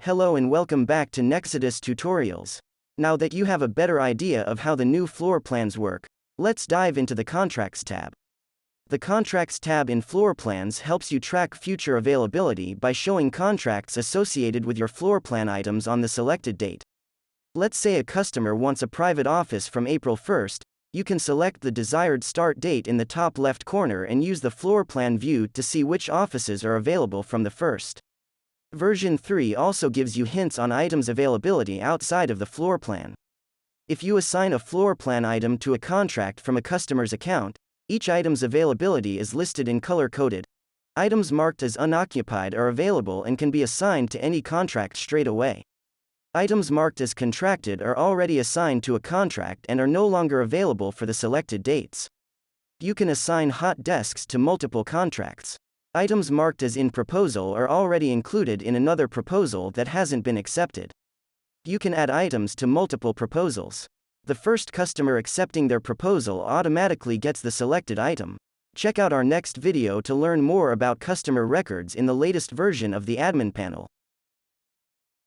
Hello and welcome back to Nexodus Tutorials. Now that you have a better idea of how the new floor plans work, let's dive into the Contracts tab. The Contracts tab in Floor Plans helps you track future availability by showing contracts associated with your floor plan items on the selected date. Let's say a customer wants a private office from April 1st, you can select the desired start date in the top left corner and use the floor plan view to see which offices are available from the 1st. Version 3 also gives you hints on items availability outside of the floor plan. If you assign a floor plan item to a contract from a customer's account, each item's availability is listed in color-coded. Items marked as unoccupied are available and can be assigned to any contract straight away. Items marked as contracted are already assigned to a contract and are no longer available for the selected dates. You can assign hot desks to multiple contracts. Items marked as in proposal are already included in another proposal that hasn't been accepted. You can add items to multiple proposals. The first customer accepting their proposal automatically gets the selected item. Check out our next video to learn more about customer records in the latest version of the admin panel.